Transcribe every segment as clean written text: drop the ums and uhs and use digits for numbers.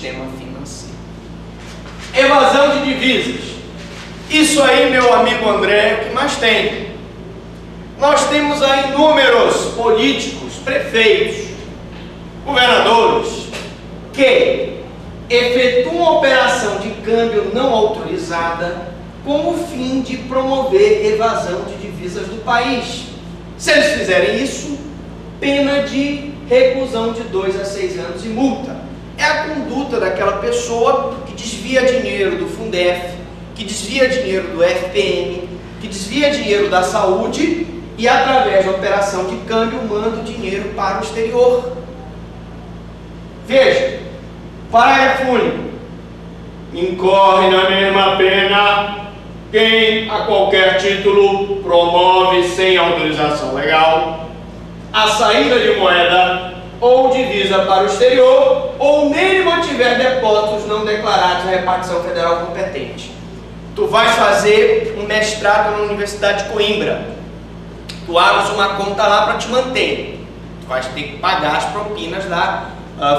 sistema financeiro. Evasão de divisas. Isso aí, meu amigo André, é o que mais tem. Nós temos aí inúmeros políticos, prefeitos, governadores, que efetuam operação de câmbio não autorizada com o fim de promover evasão de divisas do país. Se eles fizerem isso, pena de reclusão de 2 a 6 anos e multa. É a conduta daquela pessoa que desvia dinheiro do Fundef, que desvia dinheiro do FPM, que desvia dinheiro da saúde e, através da operação de câmbio, manda o dinheiro para o exterior. Veja, parágrafo único. Incorre na mesma pena quem, a qualquer título, promove sem autorização legal a saída de moeda ou divisa para o exterior, ou nele mantiver depósitos não declarados à repartição federal competente. Tu vais fazer um mestrado na Universidade de Coimbra. Tu abres uma conta lá para te manter. Tu vais ter que pagar as propinas da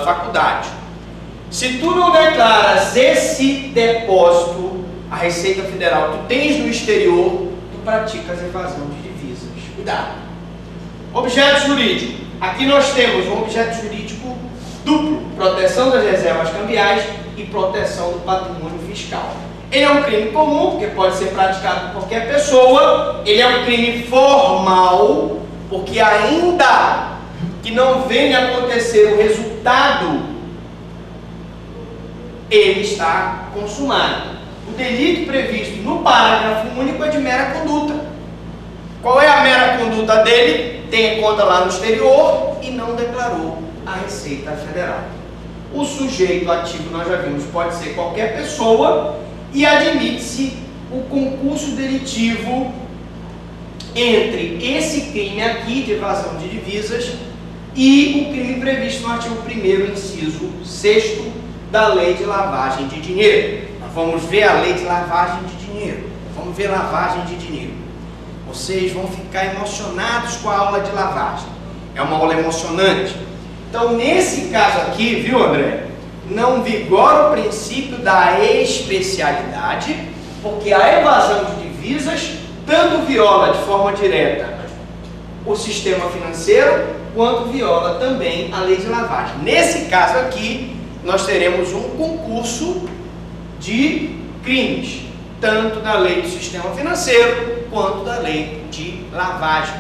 faculdade. Se tu não declaras esse depósito à Receita Federal, tu tens no exterior, tu praticas evasão de divisas. Cuidado. Objeto jurídico. Aqui nós temos um objeto jurídico duplo: proteção das reservas cambiais e proteção do patrimônio fiscal. Ele é um crime comum, porque pode ser praticado por qualquer pessoa. Ele é um crime formal, porque ainda que não venha acontecer o resultado, ele está consumado. O delito previsto no parágrafo único é de mera conduta. Qual é a mera conduta dele? Tem conta lá no exterior e não declarou à Receita Federal. O sujeito ativo, nós já vimos, pode ser qualquer pessoa, e admite-se o concurso delitivo entre esse crime aqui de evasão de divisas e o crime previsto no artigo 1º, inciso 6º da Lei de Lavagem de Dinheiro. Nós vamos ver a Lei de Lavagem de Dinheiro. Vamos ver lavagem de dinheiro. Vocês vão ficar emocionados com a aula de lavagem. É uma aula emocionante. Então, nesse caso aqui, viu, André? Não vigora o princípio da especialidade, porque a evasão de divisas tanto viola de forma direta o sistema financeiro, quanto viola também a lei de lavagem. Nesse caso aqui, nós teremos um concurso de crimes, tanto da lei do sistema financeiro, quanto da lei de lavagem.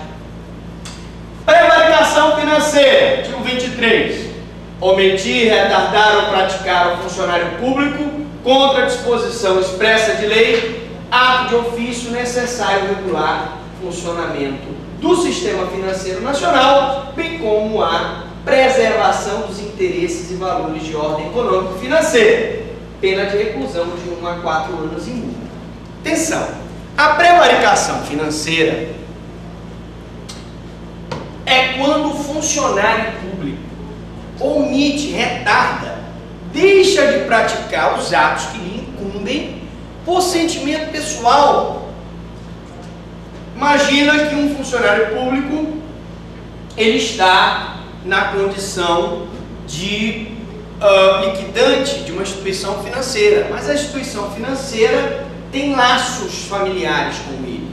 Prevaricação financeira, artigo 23. Omitir, retardar ou praticar ao funcionário público, contra a disposição expressa de lei, ato de ofício necessário regular funcionamento do sistema financeiro nacional, bem como a preservação dos interesses e valores de ordem econômico e financeira, pena de reclusão de 1 a 4 anos e multa. Atenção, a prevaricação financeira é quando o funcionário público omite, retarda, deixa de praticar os atos que lhe incumbem por sentimento pessoal. Imagina que um funcionário público, ele está na condição de liquidante de uma instituição financeira, mas a instituição financeira tem laços familiares com ele,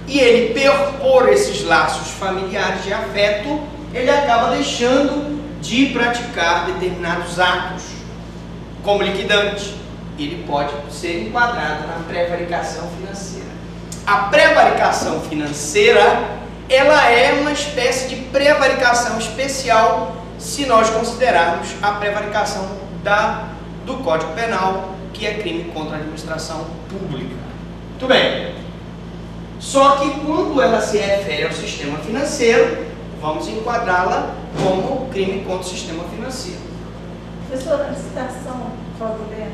e ele, por esses laços familiares de afeto, ele acaba deixando de praticar determinados atos como liquidante. Ele pode ser enquadrado na prevaricação financeira. A prevaricação financeira, ela é uma espécie de prevaricação especial se nós considerarmos a prevaricação do Código Penal, que é crime contra a administração pública. Muito bem. Só que quando ela se refere ao sistema financeiro, vamos enquadrá-la como crime contra o sistema financeiro. Professora, a licitação fraudulenta?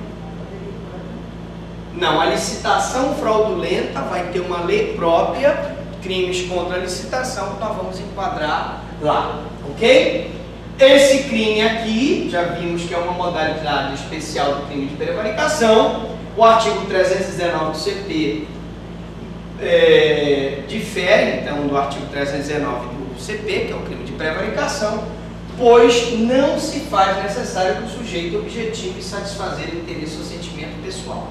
Não, a licitação fraudulenta vai ter uma lei própria, crimes contra a licitação, que nós vamos enquadrar lá, ok? Esse crime aqui, já vimos que é uma modalidade especial do crime de prevaricação. O artigo 319 do CP difere, então, do artigo 319 do CP, que é o crime de prevaricação, pois não se faz necessário que o sujeito objetive satisfazer o interesse ou sentimento pessoal.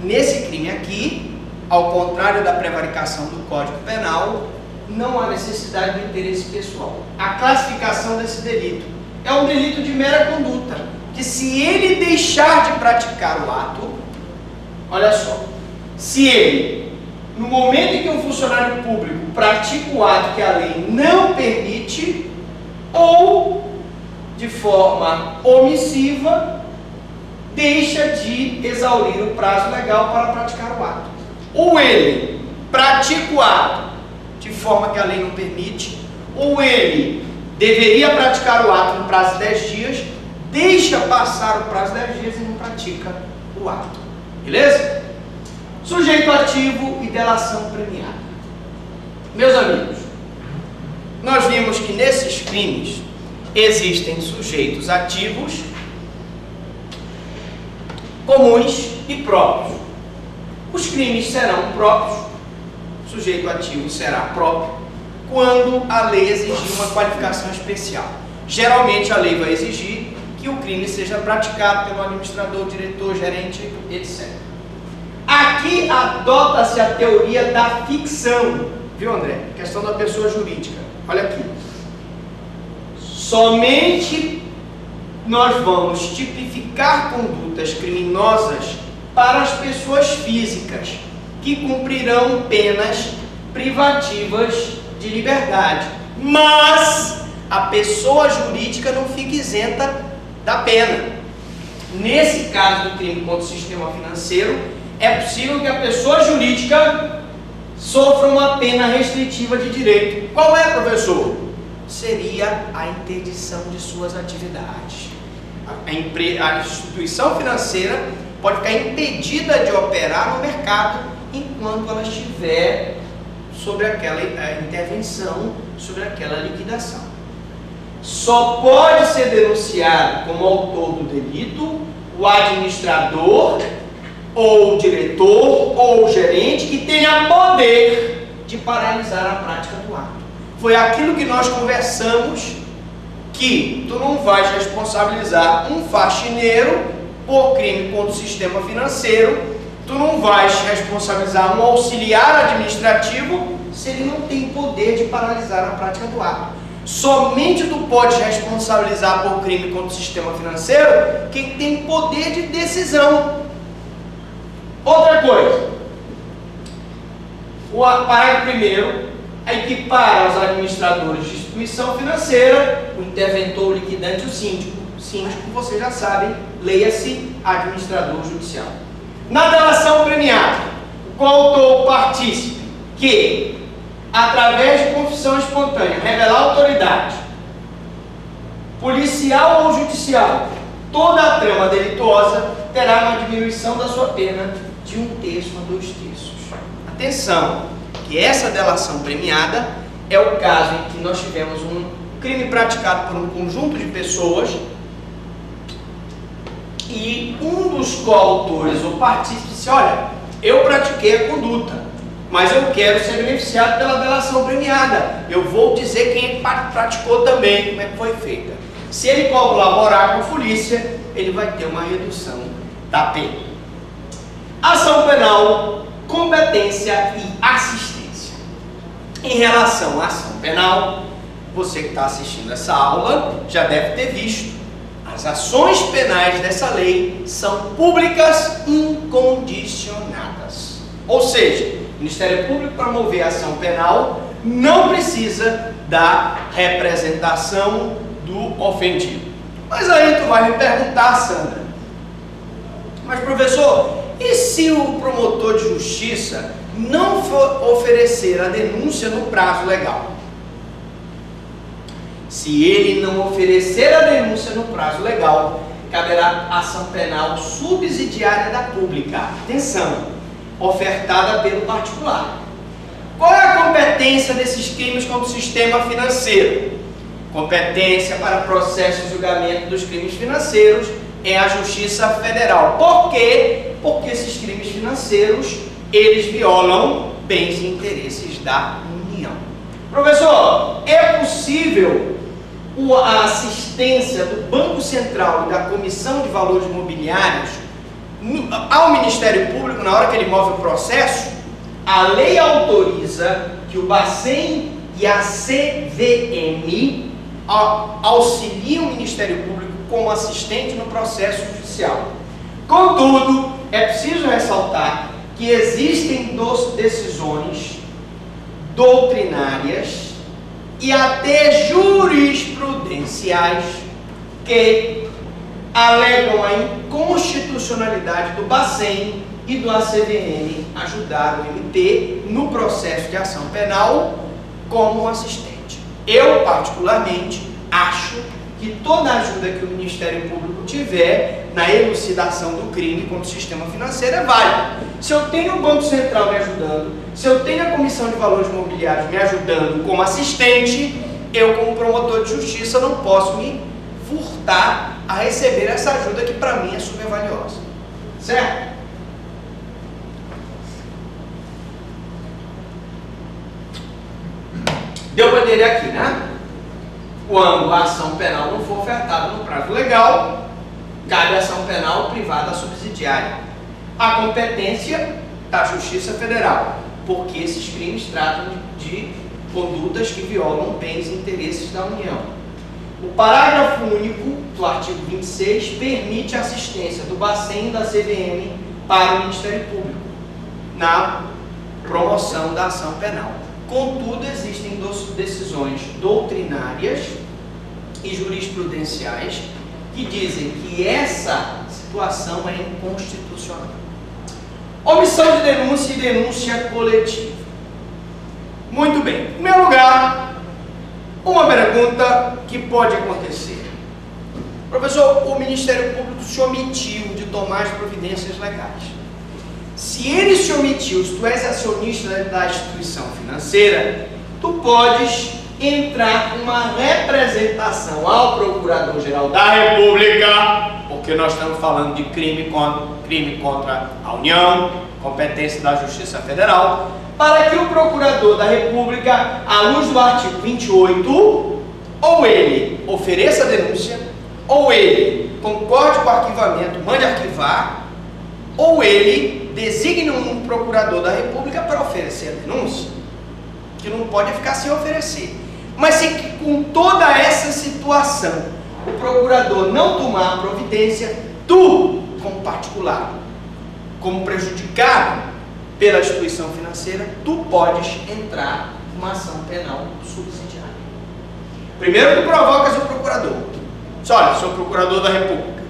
Nesse crime aqui, ao contrário da prevaricação do Código Penal, não há necessidade do interesse pessoal. A classificação desse delito é um delito de mera conduta, que se ele deixar de praticar o ato, olha só, se ele, no momento em que um funcionário público pratica o ato que a lei não permite, ou de forma omissiva, deixa de exaurir o prazo legal para praticar o ato. Ou ele pratica o ato de forma que a lei não permite, ou ele deveria praticar o ato no prazo de 10 dias, deixa passar o prazo de 10 dias e não pratica o ato. Beleza? Sujeito ativo e delação premiada. Meus amigos, nós vimos que nesses crimes existem sujeitos ativos, comuns e próprios. Os crimes serão próprios, o sujeito ativo será próprio, quando a lei exigir uma qualificação especial. Geralmente a lei vai exigir que o crime seja praticado pelo administrador, diretor, gerente, etc. Aqui adota-se a teoria da ficção, viu, André? Questão da pessoa jurídica. Olha aqui. Somente nós vamos tipificar condutas criminosas para as pessoas físicas que cumprirão penas privativas de liberdade. Mas a pessoa jurídica não fica isenta da pena. Nesse caso do crime contra o sistema financeiro, é possível que a pessoa jurídica sofra uma pena restritiva de direito. Qual é, professor? Seria a interdição de suas atividades. A instituição financeira pode ficar impedida de operar no mercado enquanto ela estiver sobre aquela intervenção, sobre aquela liquidação. Só pode ser denunciado como autor do delito o administrador, ou o diretor, ou o gerente que tenha poder de paralisar a prática do ato. Foi aquilo que nós conversamos, que tu não vais responsabilizar um faxineiro por crime contra o sistema financeiro, tu não vais responsabilizar um auxiliar administrativo se ele não tem poder de paralisar a prática do ato. Somente tu podes responsabilizar por crime contra o sistema financeiro quem tem poder de decisão. Outra coisa, o parágrafo 1º equipara aos administradores de instituição financeira o interventor, o liquidante e o síndico. Síndico, vocês já sabem, leia-se administrador judicial. Na delação premiada, o coautor partícipe que, através de confissão espontânea, revelar autoridade, policial ou judicial, toda a trama delituosa terá uma diminuição da sua pena de 1/3 a 2/3. Atenção, que essa delação premiada é o caso em que nós tivemos um crime praticado por um conjunto de pessoas e um dos coautores ou partícipes disse: olha, eu pratiquei a conduta, mas eu quero ser beneficiado pela delação premiada. Eu vou dizer quem praticou também, como é que foi feita. Se ele colaborar com a polícia, ele vai ter uma redução da pena. Ação penal, competência e assistência. Em relação à ação penal, você que está assistindo essa aula já deve ter visto. As ações penais dessa lei são públicas incondicionadas. Ou seja, o Ministério Público, para mover a ação penal, não precisa da representação do ofendido. Mas aí tu vai me perguntar, Sandra, mas professor, e se o promotor de justiça não for oferecer a denúncia no prazo legal? Se ele não oferecer a denúncia no prazo legal, caberá ação penal subsidiária da pública. Atenção, ofertada pelo particular. Qual é a competência desses crimes contra o sistema financeiro? Competência para processo e julgamento dos crimes financeiros é a Justiça Federal. Por quê? Porque esses crimes financeiros, eles violam bens e interesses da União. Professor, é possível a assistência do Banco Central e da Comissão de Valores Mobiliários ao Ministério Público, na hora que ele move o processo, a lei autoriza que o Bacen e a CVM auxiliem o Ministério Público como assistente no processo judicial. Contudo, é preciso ressaltar que existem decisões doutrinárias e até jurisprudenciais que alegam a inconstitucionalidade do Bacen e do ACVM ajudar o MP no processo de ação penal como um assistente. Eu, particularmente, acho que toda ajuda que o Ministério Público tiver na elucidação do crime contra o sistema financeiro é válida. Se eu tenho o Banco Central me ajudando, se eu tenho a Comissão de Valores Mobiliários me ajudando como assistente, eu, como promotor de justiça, não posso me furtar a receber essa ajuda que para mim é super valiosa. Certo? Deu para entender aqui, né? Quando a ação penal não for ofertada no prazo legal, cabe a ação penal privada subsidiária. A competência da Justiça Federal, porque esses crimes tratam de condutas que violam bens e interesses da União. O parágrafo único do artigo 26 permite a assistência do Bacen e da CVM para o Ministério Público na promoção da ação penal. Contudo, existem decisões doutrinárias e jurisprudenciais que dizem que essa situação é inconstitucional. Omissão de denúncia e denúncia coletiva. Muito bem. Em primeiro lugar, uma pergunta que pode acontecer. Professor, o Ministério Público se omitiu de tomar as providências legais. Se ele se omitiu, se tu és acionista da instituição financeira, tu podes entrar com uma representação ao Procurador-Geral da República, porque nós estamos falando de crime contra a União, competência da Justiça Federal, para que o Procurador da República, à luz do artigo 28, ou ele ofereça a denúncia, ou ele concorde com o arquivamento, mande arquivar, ou ele designe um Procurador da República para oferecer a denúncia, que não pode ficar sem oferecer. Mas se com toda essa situação o Procurador não tomar a providência, tu, como particular, como prejudicado pela instituição financeira, tu podes entrar numa ação penal subsidiária. Primeiro tu provocas o Procurador. Diz, olha, sou Procurador da República.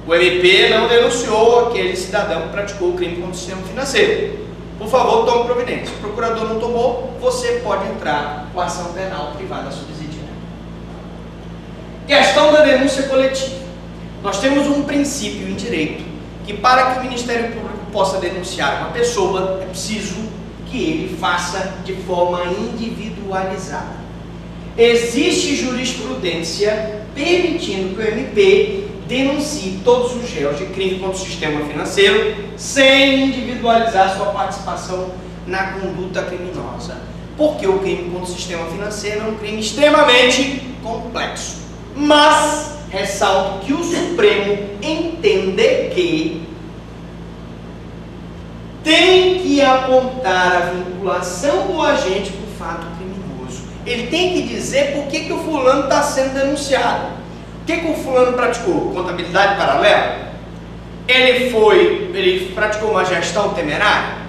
O MP não denunciou aquele cidadão que praticou o crime contra o sistema financeiro. Por favor, tome providência. Se o procurador não tomou, você pode entrar com ação penal privada subsidiária. Questão da denúncia coletiva. Nós temos um princípio em direito que para que o Ministério Público possa denunciar uma pessoa, é preciso que ele faça de forma individualizada. Existe jurisprudência permitindo que o MP denuncie todos os réus de crime contra o sistema financeiro sem individualizar sua participação na conduta criminosa. Porque o crime contra o sistema financeiro é um crime extremamente complexo. Mas ressalto que o Supremo entende que tem que apontar a vinculação do agente por fato criminoso. Ele tem que dizer por que o fulano está sendo denunciado. O que o fulano praticou? Contabilidade paralela? Ele praticou uma gestão temerária?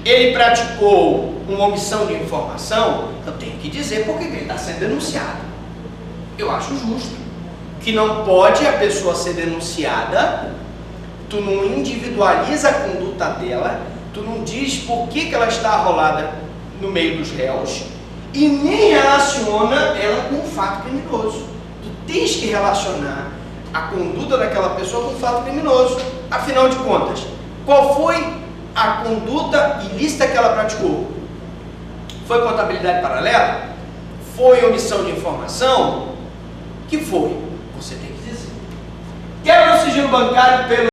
Ele praticou uma omissão de informação? Eu tenho que dizer por que ele está sendo denunciado. Eu acho justo. Que não pode a pessoa ser denunciada, tu não individualiza a conduta dela, tu não diz por que ela está arrolada no meio dos réus e nem relaciona ela com um fato criminoso. Tens que relacionar a conduta daquela pessoa com um fato criminoso. Afinal de contas, qual foi a conduta ilícita que ela praticou? Foi contabilidade paralela? Foi omissão de informação? O que foi? Você tem que dizer. Quebra o sigilo bancário pelo